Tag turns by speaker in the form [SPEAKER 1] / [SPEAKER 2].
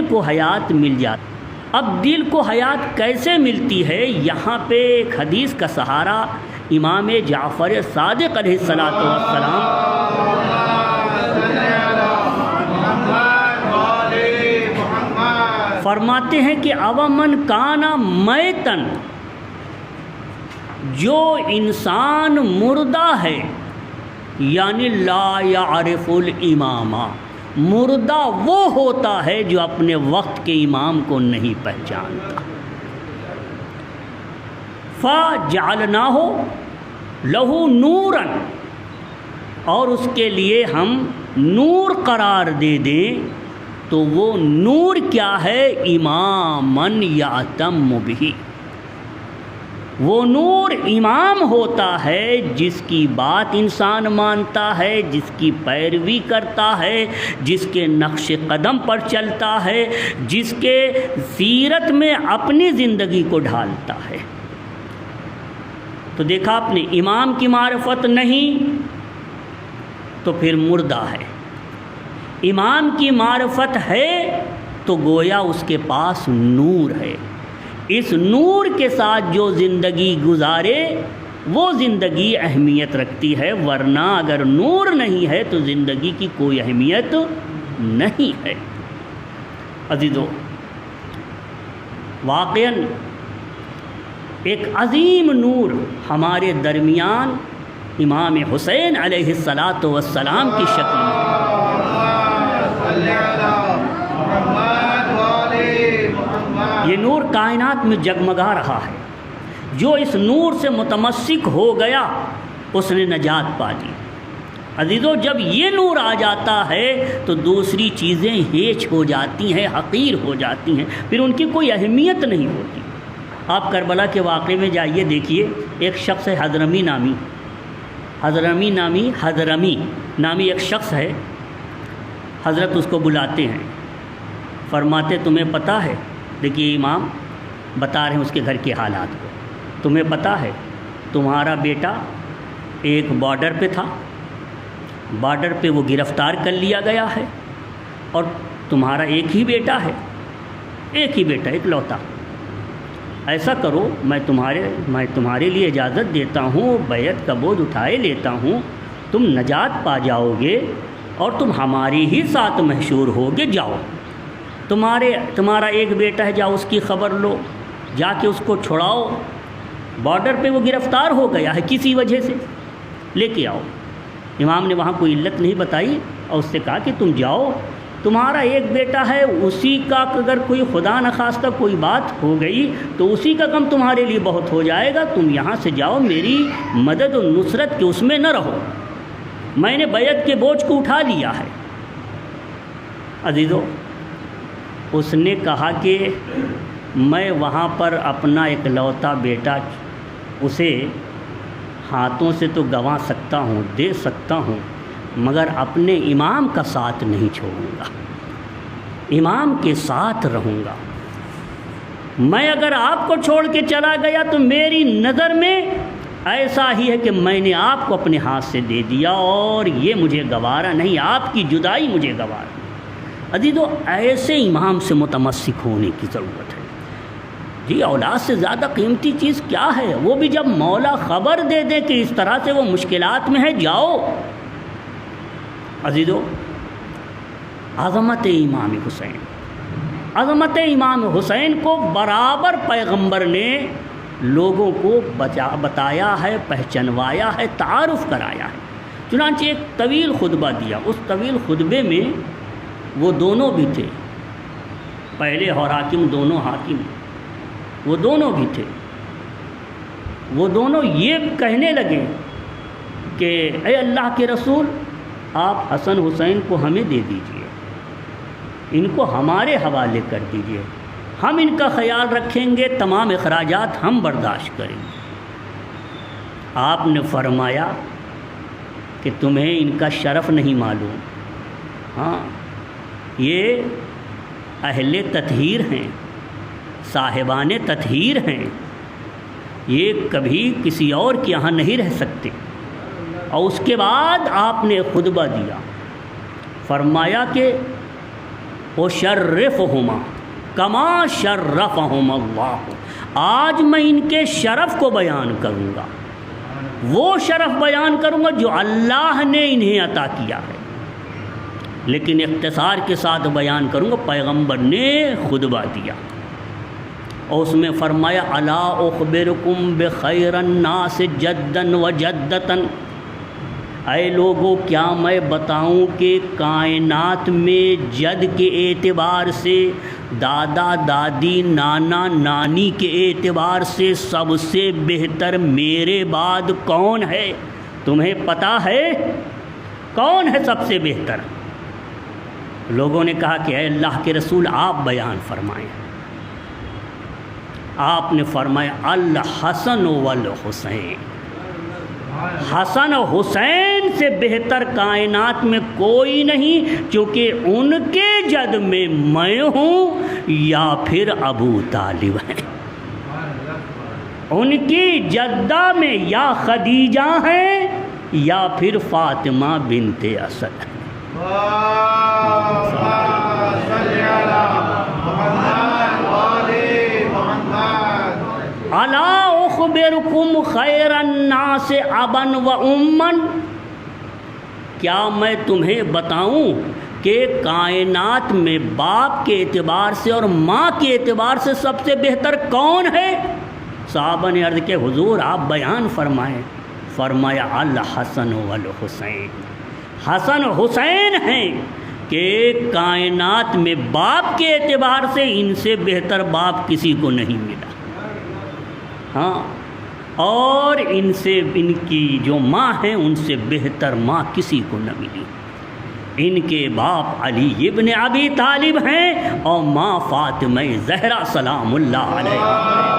[SPEAKER 1] کو حیات مل جاتی۔ اب دل کو حیات کیسے ملتی ہے؟ یہاں پہ ایک حدیث کا سہارا امام جعفر صادق علیہ الصلوۃ والسلام فرماتے ہیں کہ اومن کانا میتن، جو انسان مردہ ہے، یعنی لا یعرف الامامہ، مردہ وہ ہوتا ہے جو اپنے وقت کے امام کو نہیں پہچانتا۔ فَجَعَلْنَاهُ لَهُ نُورًا، اور اس کے لیے ہم نور قرار دے دیں، تو وہ نور کیا ہے؟ امامً یأتم بہ، وہ نور امام ہوتا ہے جس کی بات انسان مانتا ہے، جس کی پیروی کرتا ہے، جس کے نقش قدم پر چلتا ہے، جس کے سیرت میں اپنی زندگی کو ڈھالتا ہے۔ تو دیکھا آپ نے، امام کی معرفت نہیں تو پھر مردہ ہے، امام کی معرفت ہے تو گویا اس کے پاس نور ہے۔ اس نور کے ساتھ جو زندگی گزارے وہ زندگی اہمیت رکھتی ہے، ورنہ اگر نور نہیں ہے تو زندگی کی کوئی اہمیت نہیں ہے۔ عزیزو، واقعاً ایک عظیم نور ہمارے درمیان امام حسین علیہ السلام کی شکل میں، یہ نور کائنات میں جگمگا رہا ہے۔ جو اس نور سے متمسک ہو گیا اس نے نجات پا لی۔ عزیزو، جب یہ نور آ جاتا ہے تو دوسری چیزیں ہیچ ہو جاتی ہیں، حقیر ہو جاتی ہیں، پھر ان کی کوئی اہمیت نہیں ہوتی۔ آپ کربلا کے واقعے میں جائیے، دیکھیے، ایک شخص ہے حضرمی نامی ایک شخص ہے۔ حضرت اس کو بلاتے ہیں، فرماتے تمہیں پتہ ہے، دیکھیے امام بتا رہے ہیں اس کے گھر کے حالات کو، تمہیں پتہ ہے تمہارا بیٹا ایک بارڈر پہ تھا، بارڈر پہ وہ گرفتار کر لیا گیا ہے، اور تمہارا ایک ہی بیٹا ہے، ایک لوتا۔ ایسا کرو، میں تمہارے لیے اجازت دیتا ہوں، بیعت کا بوجھ اٹھائے لیتا ہوں، تم نجات پا جاؤ گے اور تم ہماری ہی ساتھ محشور ہوگے۔ جاؤ، تمہارا ایک بیٹا ہے، جاؤ اس کی خبر لو، جا کے اس کو چھڑاؤ، بارڈر پہ وہ گرفتار ہو گیا ہے کسی وجہ سے، لے کے آؤ۔ امام نے وہاں کوئی علت نہیں بتائی اور اس سے کہا کہ تم جاؤ، تمہارا ایک بیٹا ہے، اسی کا اگر کوئی خدا نخواستہ کوئی بات ہو گئی تو اسی کا غم تمہارے لیے بہت ہو جائے گا، تم یہاں سے جاؤ، میری مدد و نصرت کے اس میں نہ رہو، میں نے بیعت کے بوجھ کو اٹھا لیا ہے۔ عزیزو، اس نے کہا کہ میں وہاں پر اپنا ایک لوتا بیٹا اسے ہاتھوں سے تو گنوا سکتا ہوں، دے سکتا ہوں، مگر اپنے امام کا ساتھ نہیں چھوڑوں گا، امام کے ساتھ رہوں گا۔ میں اگر آپ کو چھوڑ کے چلا گیا تو میری نظر میں ایسا ہی ہے کہ میں نے آپ کو اپنے ہاتھ سے دے دیا، اور یہ مجھے گوارا نہیں، آپ کی جدائی مجھے گوارا۔ عزیزو، ایسے امام سے متمسک ہونے کی ضرورت ہے۔ جی، اولاد سے زیادہ قیمتی چیز کیا ہے؟ وہ بھی جب مولا خبر دے دے کہ اس طرح سے وہ مشکلات میں ہے، جاؤ۔ عزیزو، عظمت امام حسین کو برابر پیغمبر نے لوگوں کو بتایا ہے، پہچنوایا ہے، تعارف کرایا ہے۔ چنانچہ ایک طویل خطبہ دیا، اس طویل خطبے میں وہ دونوں بھی تھے، پہلے اور حاکم دونوں حاکم، وہ دونوں بھی تھے۔ وہ دونوں یہ کہنے لگے کہ اے اللہ کے رسول، آپ حسن حسین کو ہمیں دے دیجئے، ان کو ہمارے حوالے کر دیجئے، ہم ان کا خیال رکھیں گے، تمام اخراجات ہم برداشت کریں گے۔ آپ نے فرمایا کہ تمہیں ان کا شرف نہیں معلوم، ہاں، یہ اہل تطہیر ہیں، صاحبان تطہیر ہیں، یہ کبھی کسی اور کے یہاں نہیں رہ سکتے۔ اور اس کے بعد آپ نے خطبہ دیا، فرمایا کہ وشرفہما کما شرفہم اللہ، آج میں ان کے شرف کو بیان کروں گا، وہ شرف بیان کروں گا جو اللہ نے انہیں عطا کیا ہے، لیکن اختصار کے ساتھ بیان کروں گا، پیغمبر نے خطبہ دیا اور اس میں فرمایا الا اخبرکم بخیر الناس جدا و جدتا، اے لوگوں کیا میں بتاؤں کہ کائنات میں جد کے اعتبار سے، دادا دادی نانا نانی کے اعتبار سے سب سے بہتر میرے بعد کون ہے؟ تمہیں پتہ ہے کون ہے سب سے بہتر؟ لوگوں نے کہا کہ اے اللہ کے رسول آپ بیان فرمائیں۔ آپ نے فرمایا الحسن والحسین، حسن و حسین سے بہتر کائنات میں کوئی نہیں، چونکہ ان کے جد میں میں ہوں یا پھر ابو طالب ہیں، ان کی جدہ میں یا خدیجہ ہیں یا پھر فاطمہ بنت اسد۔ الا اخبرکم خیر الناس ابا و اما، کیا میں تمہیں بتاؤں کہ کائنات میں باپ کے اعتبار سے اور ماں کے اعتبار سے سب سے بہتر کون ہے؟ صحابہ نے عرض کہ حضور آپ بیان فرمائیں۔ فرمایا الحسن والحسین، حسن حسین ہیں کہ کائنات میں باپ کے اعتبار سے ان سے بہتر باپ کسی کو نہیں ملا، ہاں، اور ان سے ان کی جو ماں ہیں ان سے بہتر ماں کسی کو نہ ملی۔ ان کے باپ علی ابن ابی طالب ہیں اور ماں فاطمہ زہرا سلام اللہ علیہ۔